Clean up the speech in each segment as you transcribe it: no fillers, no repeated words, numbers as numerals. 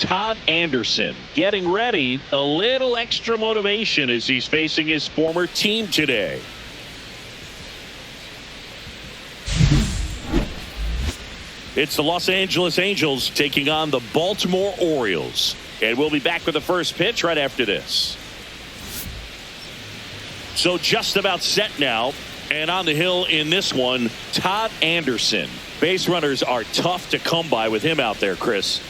Todd Anderson getting ready. A little extra motivation as he's facing his former team today. It's the Los Angeles Angels taking on the Baltimore Orioles. And we'll be back with the first pitch right after this. So just about set now. And on the hill in this one, Todd Anderson. Base runners are tough to come by with him out there, Chris.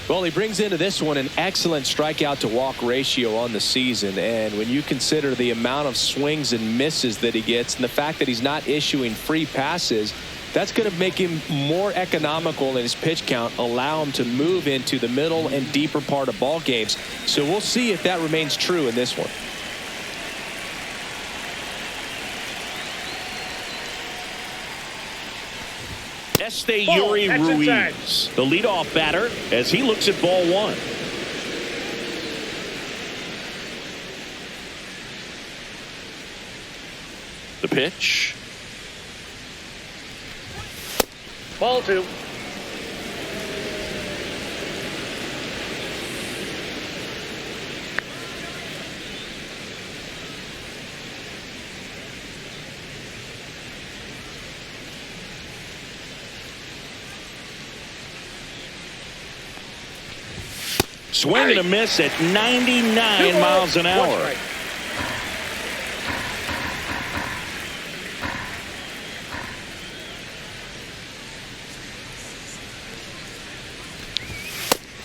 Well, he brings into this one an excellent strikeout to walk ratio on the season. And when you consider the amount of swings and misses that he gets and the fact that he's not issuing free passes, that's going to make him more economical in his pitch count, allow him to move into the middle and deeper part of ball games. So we'll see if that remains true in this one. Yuri Ruiz, the leadoff batter, as he looks at ball one. The pitch. Ball two. Swing and a miss at 99 miles an hour.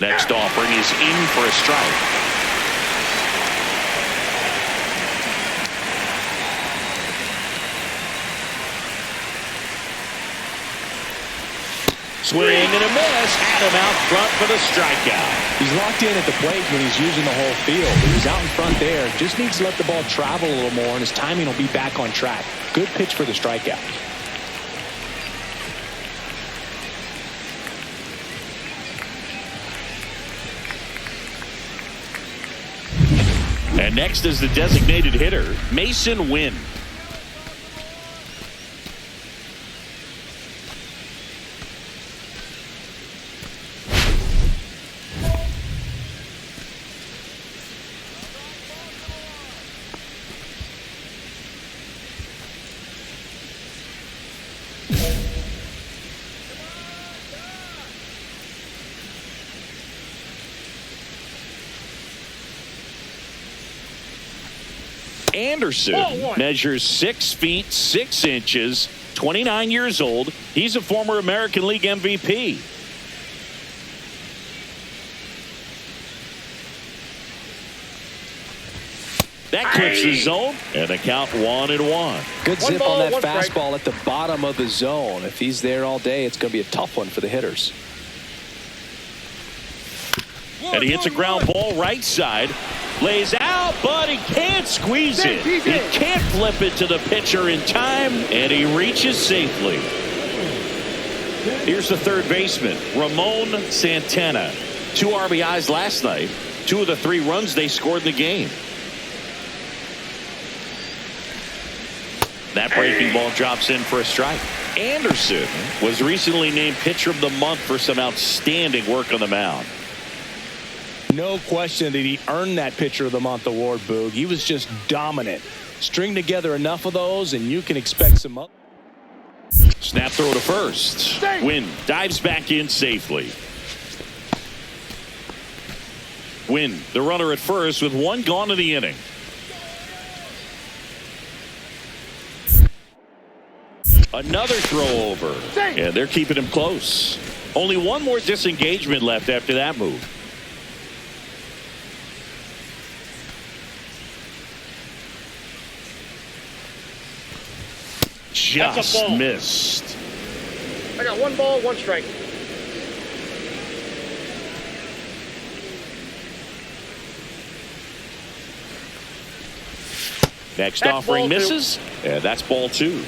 Next offering is in for a strike. Swing and a miss. Had him out front for the strikeout. He's locked in at the plate when he's using the whole field. He's out in front there. Just needs to let the ball travel a little more, and his timing will be back on track. Good pitch for the strikeout. And next is the designated hitter, Mason Wynn. Anderson measures 6 feet 6 inches, 29 years old. He's a former American League MVP. That clips the zone, and the count 1-1. Good zip on that fastball at the bottom of the zone. If he's there all day, it's going to be a tough one for the hitters. And he hits a ground ball right side. Lays out, but he can't squeeze it. He can't flip it to the pitcher in time, and he reaches safely. Here's the third baseman, Ramon Santana. 2 RBIs last night. 2 of the 3 runs they scored in the game. That breaking ball drops in for a strike. Anderson was recently named Pitcher of the Month for some outstanding work on the mound. No question that he earned that Pitcher of the Month award, Boog. He was just dominant. String together enough of those, and you can expect some up. Snap throw to first. Wynn dives back in safely. Wynn, the runner at first, with 1 gone in the inning. Another throw over, and they're keeping him close. Only 1 more disengagement left after that move. Just missed. I got 1 ball, 1 strike. Next offering misses. Yeah, that's ball 2.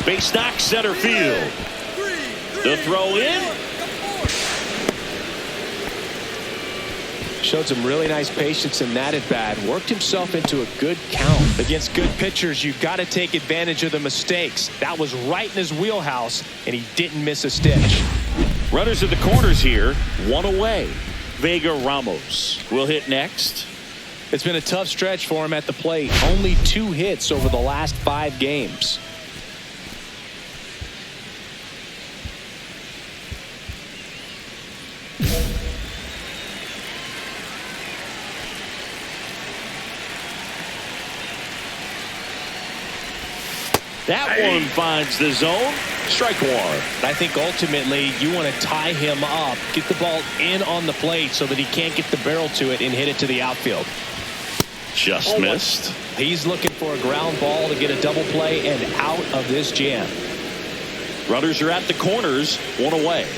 Base knock center field. The throw in. Showed some really nice patience in that at bat. Worked himself into a good count. Against good pitchers, you've got to take advantage of the mistakes. That was right in his wheelhouse, and he didn't miss a stitch. Runners at the corners here, one away. Vega Ramos will hit next. It's been a tough stretch for him at the plate. Only 2 hits over the last 5 games. That one finds the zone. Strike 1. I think ultimately you want to tie him up, get the ball in on the plate so that he can't get the barrel to it and hit it to the outfield. Just missed. He's looking for a ground ball to get a double play and out of this jam. Runners are at the corners, one away.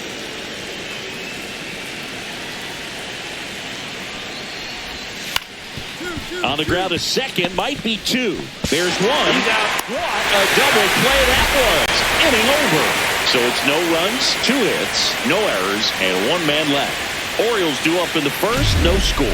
On the ground, a second, might be 2. There's 1. What a double play that was. Inning over. So it's no runs, 2 hits, no errors, and 1 man left. Orioles due up in the first, no score.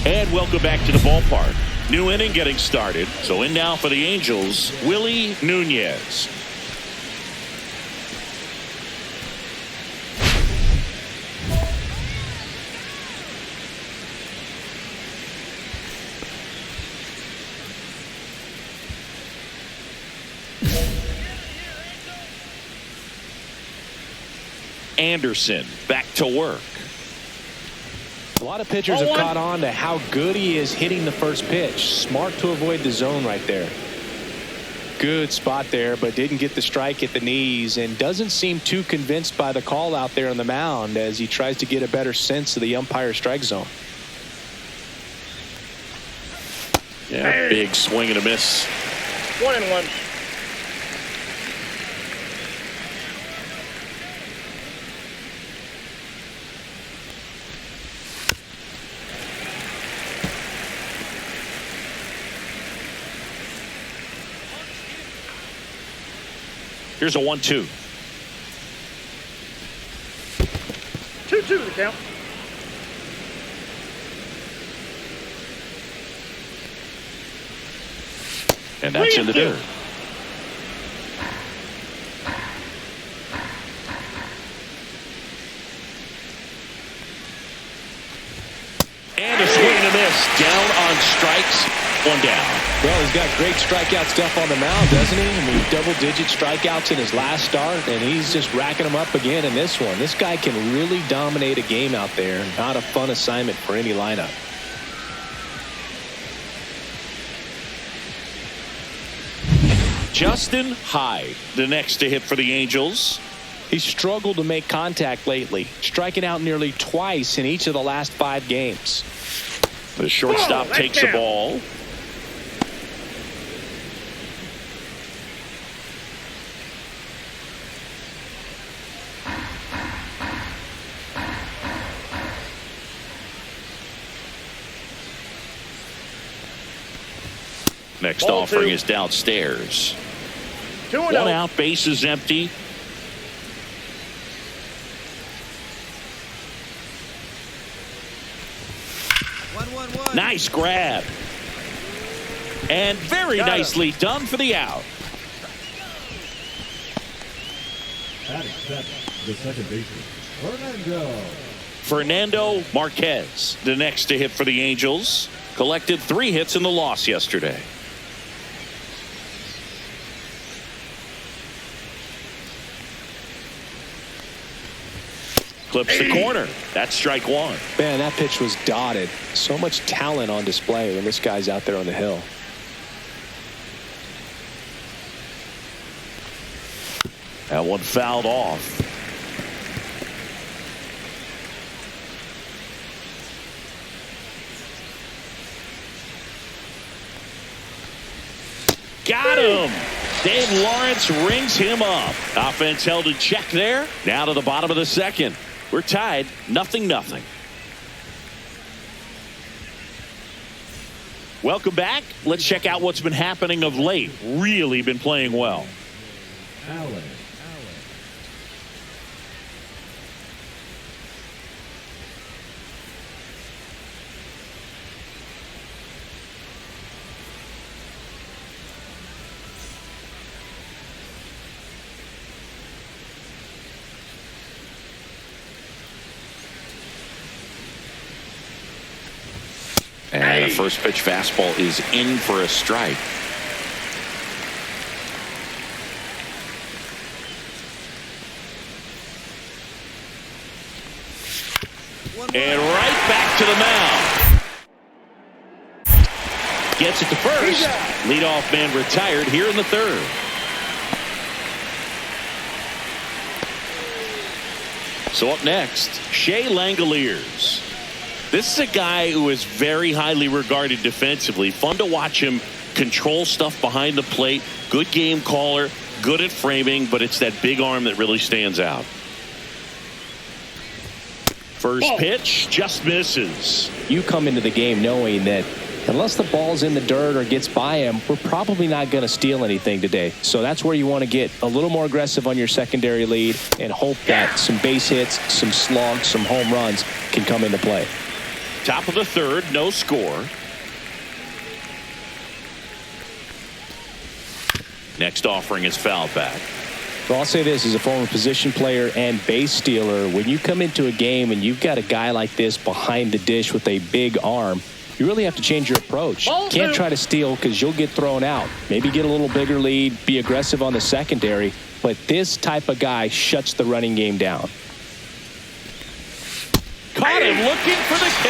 And welcome back to the ballpark. New inning getting started. So in now for the Angels, Willie Nunez. Anderson back to work. A lot of pitchers have caught on to how good he is hitting the first pitch. Smart to avoid the zone right there. Good spot there, but didn't get the strike at the knees and doesn't seem too convinced by the call out there on the mound as he tries to get a better sense of the umpire strike zone. Yeah, big swing and a miss. 1-1. Here's a 1-2. 2-2 the count. And that's in the dirt. And a swing and a miss. Down on strikes. 1 down. Well, he's got great strikeout stuff on the mound, doesn't he? I mean, double-digit strikeouts in his last start, and he's just racking them up again in this one. This guy can really dominate a game out there. Not a fun assignment for any lineup. Justin Hyde, the next to hit for the Angels. He's struggled to make contact lately, striking out nearly twice in each of the last 5 games. The shortstop takes the ball. Next Ball offering 2. is downstairs. 2-0. 1 out, base is empty. Nice grab. And very nicely done for the out. The second baseman, Fernando Marquez, the next to hit for the Angels. Collected 3 hits in the loss yesterday. Clips the corner. That's strike 1. Man, that pitch was dotted. So much talent on display when this guy's out there on the hill. That one fouled off. Got him. Dave Lawrence rings him up. Offense held in check there. Now to the bottom of the second. We're tied 0-0. Welcome back. Let's check out what's been happening of late. Really been playing well. Allen. And a first pitch fastball is in for a strike. And right back to the mound. Gets it to first. Leadoff man retired here in the third. So up next, Shea Langoliers. This is a guy who is very highly regarded defensively. Fun to watch him control stuff behind the plate. Good game caller, good at framing, but it's that big arm that really stands out. First pitch just misses. You come into the game knowing that unless the ball's in the dirt or gets by him, we're probably not going to steal anything today. So that's where you want to get a little more aggressive on your secondary lead and hope that some base hits, some slugs, some home runs can come into play. Top of the third, no score. Next offering is fouled back. Well, I'll say this as a former position player and base stealer. When you come into a game and you've got a guy like this behind the dish with a big arm, you really have to change your approach. Can't try to steal because you'll get thrown out. Maybe get a little bigger lead, be aggressive on the secondary. But this type of guy shuts the running game down. Caught him looking for the K.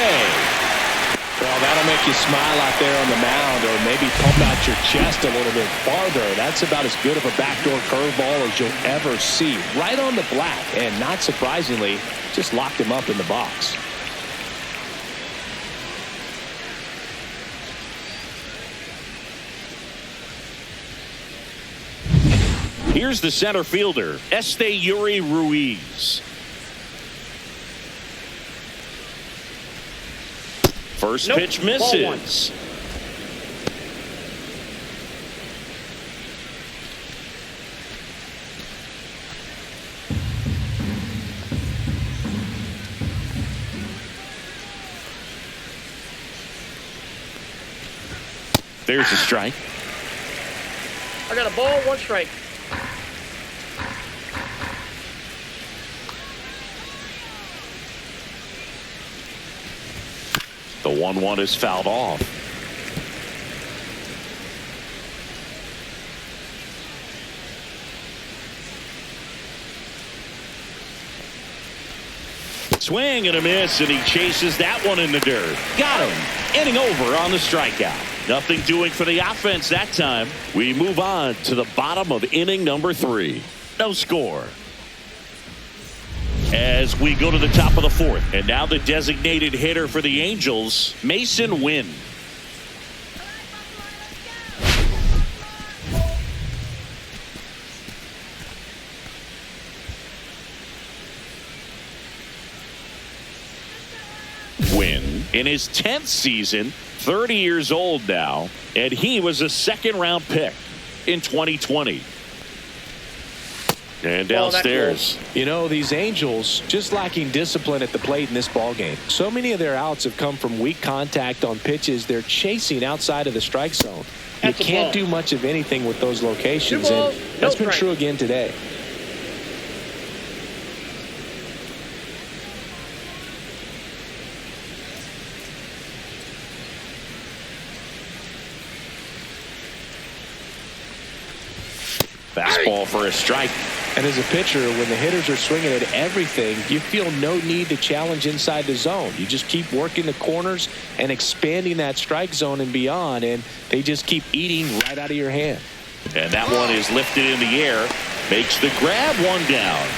Well, that'll make you smile out there on the mound, or maybe pump out your chest a little bit farther. That's about as good of a backdoor curveball as you'll ever see. Right on the black, and not surprisingly, just locked him up in the box. Here's the center fielder, Yuri Ruiz. First pitch misses. There's a strike. I got a ball, one strike. The 1-1 is fouled off. Swing and a miss, and he chases that one in the dirt. Got him. Inning over on the strikeout. Nothing doing for the offense that time. We move on to the bottom of inning number 3. No score. As we go to the top of the 4th, and now the designated hitter for the Angels, Mason Wynn. Wynn in his 10th season, 30 years old now, and he was a second-round pick in 2020. And downstairs. You know, these Angels just lacking discipline at the plate in this ball game. So many of their outs have come from weak contact on pitches they're chasing outside of the strike zone. You can't do much of anything with those locations, and that's been true again today. Fastball for a strike. And as a pitcher, when the hitters are swinging at everything, you feel no need to challenge inside the zone. You just keep working the corners and expanding that strike zone and beyond, and they just keep eating right out of your hand. And that one is lifted in the air. Makes the grab, one down.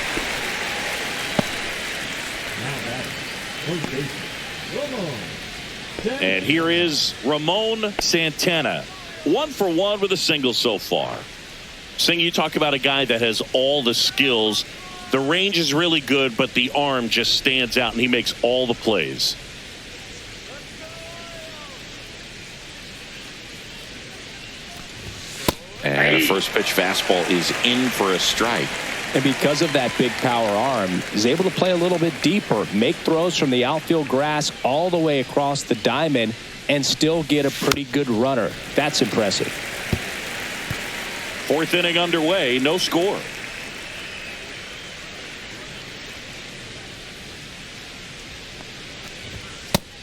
And here is Ramon Santana. 1 for 1 with a single so far. Sing, you talk about a guy that has all the skills. The range is really good, but the arm just stands out, and he makes all the plays. And the first pitch fastball is in for a strike. And because of that big power arm, he's able to play a little bit deeper, make throws from the outfield grass all the way across the diamond, and still get a pretty good runner. That's impressive. Fourth inning underway, no score.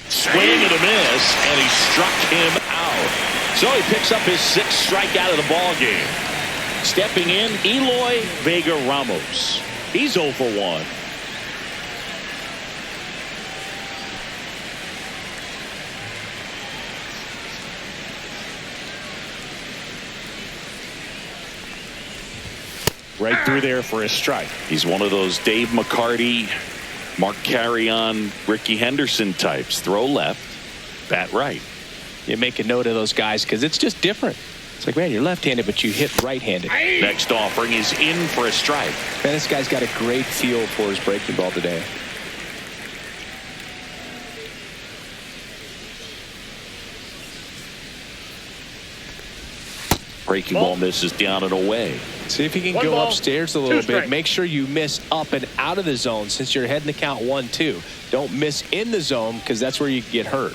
Swing and a miss, and he struck him out. So he picks up his sixth strikeout of the ball game. Stepping in, Eloy Vega Ramos. He's 0 for 1. Right through there for a strike. He's one of those Dave McCarty, Mark Carrion, Ricky Henderson types. Throw left, bat right. You make a note of those guys because it's just different. It's like, man, you're left-handed, but you hit right-handed. Next offering is in for a strike. Man, this guy's got a great feel for his breaking ball today. Breaking ball misses down and away. See if you can go upstairs a little bit. Make sure you miss up and out of the zone since you're heading the count 1-2. Don't miss in the zone because that's where you get hurt.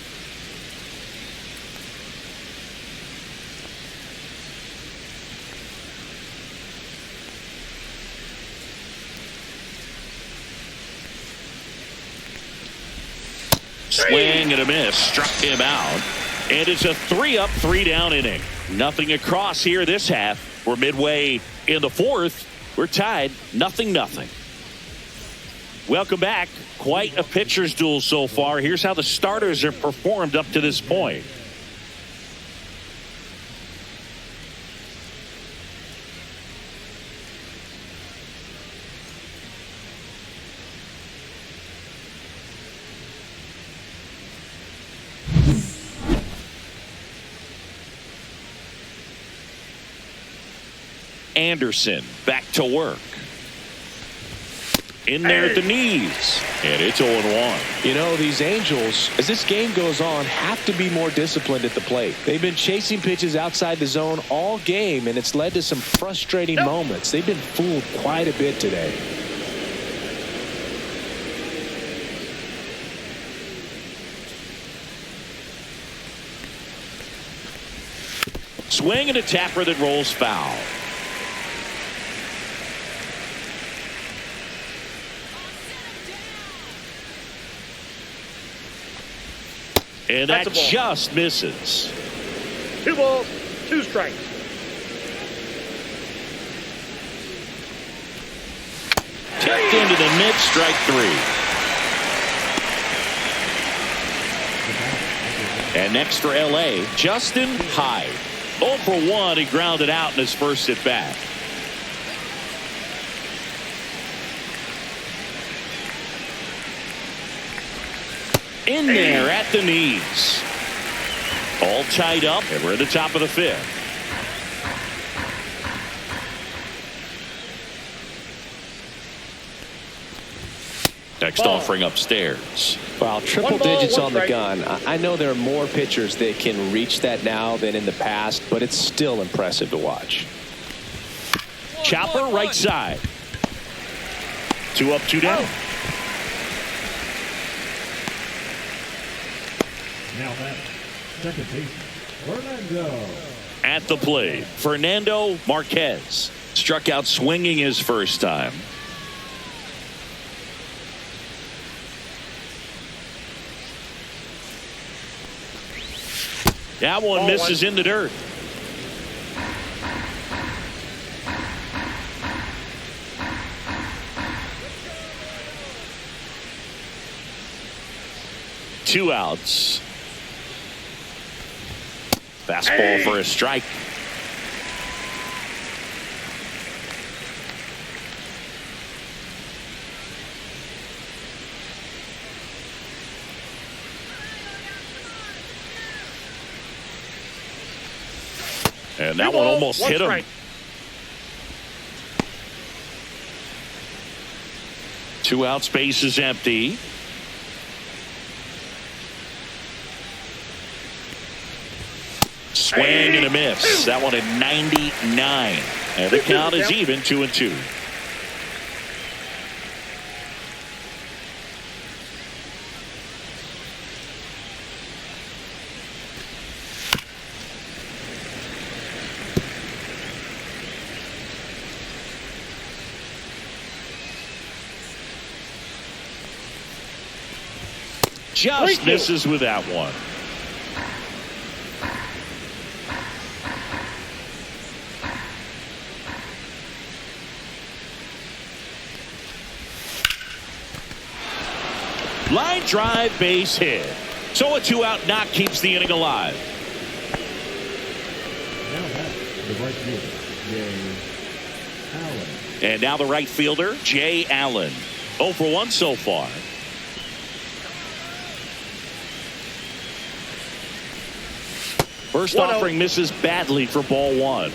Swing and a miss, struck him out. And it's a 3-up, 3-down inning. Nothing across here this half. We're midway in the fourth. We're tied 0-0. Welcome back. Quite a pitcher's duel so far. Here's how the starters have performed up to this point. Anderson back to work. In there at the knees. And it's 0-1. You know, these Angels, as this game goes on, have to be more disciplined at the plate. They've been chasing pitches outside the zone all game, and it's led to some frustrating moments. They've been fooled quite a bit today. Swing and a tapper that rolls foul. And that just misses. 2 balls, 2 strikes. Tipped into the mid, strike 3. And next for L.A., Justin Hyde. 0 for 1, he grounded out in his first at bat. In there at the knees. All tied up, and we're at the top of the 5th. Next offering upstairs. Wow, triple digits on the gun. I know there are more pitchers that can reach that now than in the past, but it's still impressive to watch. Chopper right side. 2 up, 2 down. Now that second baseman, Fernando. At the plate, Fernando Marquez. Struck out swinging his first time. That one misses in the dirt. Two outs. Fastball for a strike. And that one almost hit him. 2 outs, base is empty. Swing and a miss. That one at 99. And the count is even, 2-2. Just misses with that one. Line drive, base hit. So a 2-out knock keeps the inning alive. Now that's the right fielder, Jay Allen. And now the right fielder, Jay Allen. 0 for 1 so far. First offering misses badly for ball 1.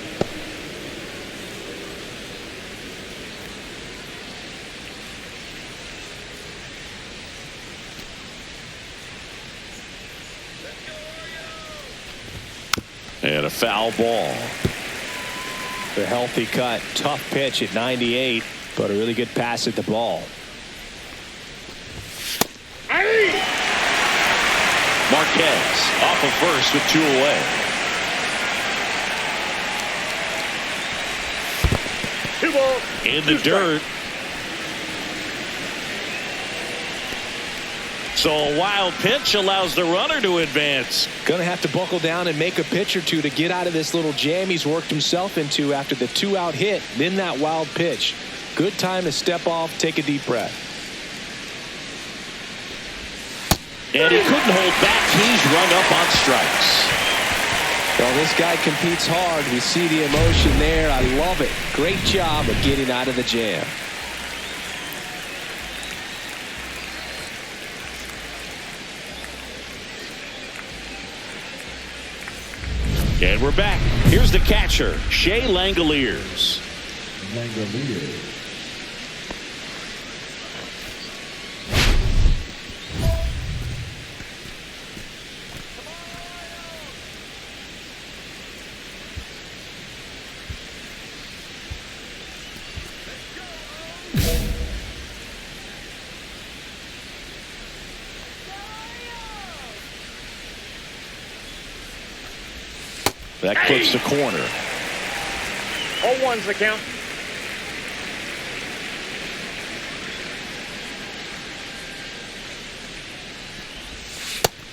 And a foul ball. The healthy cut. Tough pitch at 98, but a really good pass at the ball. Marquez off of first with 2 away. In the dirt. So a wild pitch allows the runner to advance. Going to have to buckle down and make a pitch or two to get out of this little jam he's worked himself into after the 2-out hit, then that wild pitch. Good time to step off, take a deep breath. And he couldn't hold back. He's run up on strikes. Well, this guy competes hard. We see the emotion there. I love it. Great job of getting out of the jam. And we're back. Here's the catcher, Shea Langoliers. Langoliers. That clips the corner. 0-1's the count.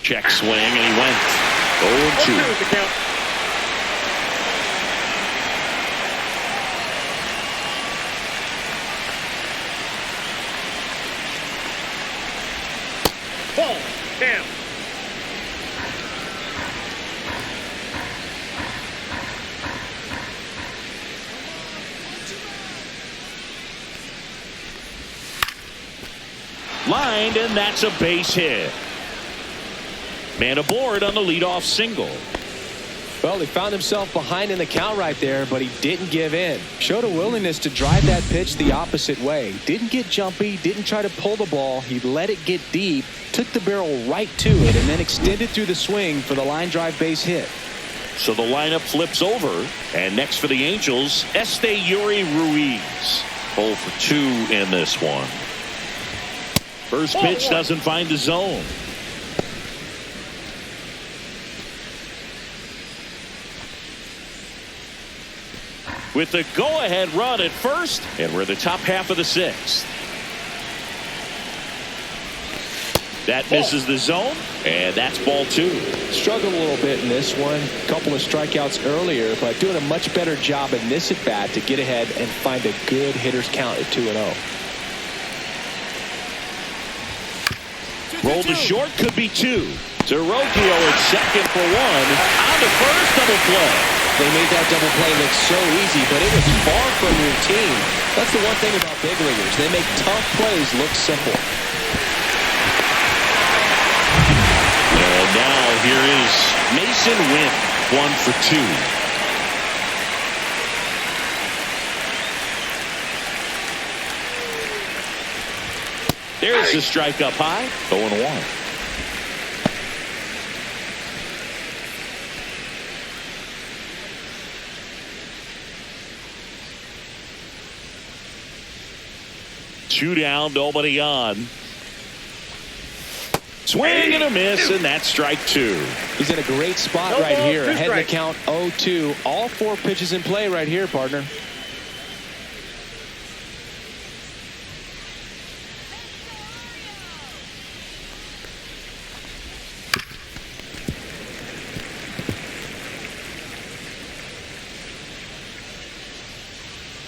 Check swing, and he went 0-2. 0-2's the count. Ball down. Lined, and that's a base hit. Man aboard on the leadoff single. Well, he found himself behind in the count right there, but he didn't give in. Showed a willingness to drive that pitch the opposite way. Didn't get jumpy, didn't try to pull the ball. He let it get deep, took the barrel right to it, and then extended through the swing for the line drive base hit. So the lineup flips over, and next for the Angels, Esteury Ruiz. 0 for 2 in this one. First pitch doesn't find the zone. With the go-ahead run at first, and we're in the top half of the 6th. That misses the zone, and that's ball 2. Struggled a little bit in this one. A couple of strikeouts earlier, but doing a much better job in this at-bat to get ahead and find a good hitter's count at 2-0. Roll to short, could be 2. Terocchio at second for 1. On to first, double play. They made that double play look so easy, but it was far from routine. That's the one thing about big leaguers. They make tough plays look simple. And now here is Mason Wynn, 1 for 2. There's the strike up high, 0-1. 2 down, nobody on. Swing and a miss, and that's strike 2. He's in a great spot No right ball, here. 2 Ahead in the strikes. count 0-2. All 4 pitches in play right here, partner.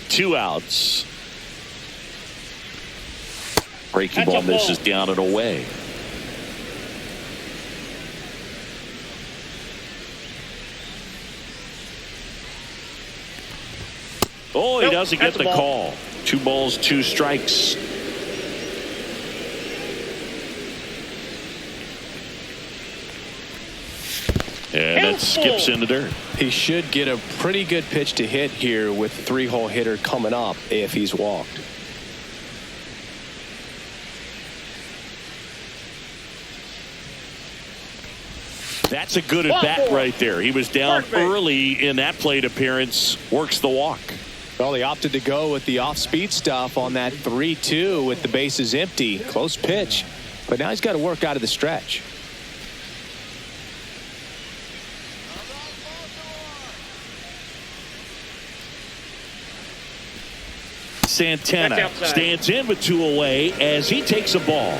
Two outs. Breaking That's ball a ball. misses down and away. Oh, he Nope, doesn't get that's a the ball. call. 2 balls, 2 strikes. And that skips in the dirt. He should get a pretty good pitch to hit here with the 3-hole hitter coming up if he's walked. That's a good at bat right there. He was down Perfect. early in that plate appearance. Works the walk. Well, he opted to go with the off-speed stuff on that 3-2 with the bases empty. Close pitch. But now he's got to work out of the stretch. Santana stands in with 2 away as he takes a ball.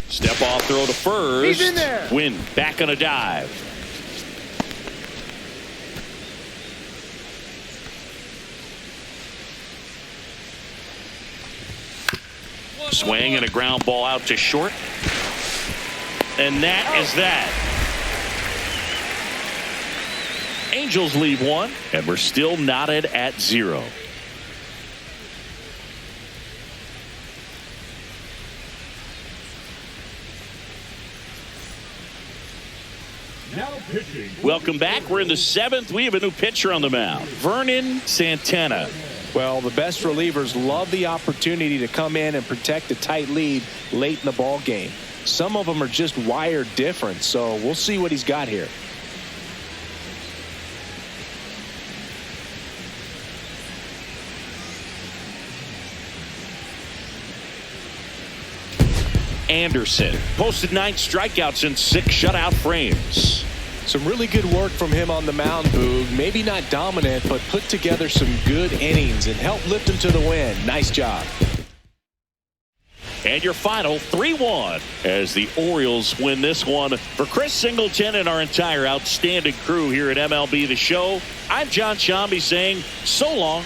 Step off throw to first. He's in there. Win back on a dive. Swing and a ground ball out to short. And that is that. Angels leave 1, and we're still knotted at 0. Now pitching. Welcome back. We're in the 7th. We have a new pitcher on the mound, Vernon Santana. Well, the best relievers love the opportunity to come in and protect a tight lead late in the ball game. Some of them are just wired different, so we'll see what he's got here. Anderson posted 9 strikeouts in 6 shutout frames. Some really good work from him on the mound, Boog. Maybe not dominant, but put together some good innings and helped lift him to the win. Nice job. And your final 3-1 as the Orioles win this one. For Chris Singleton and our entire outstanding crew here at MLB The Show, I'm John Shambi saying so long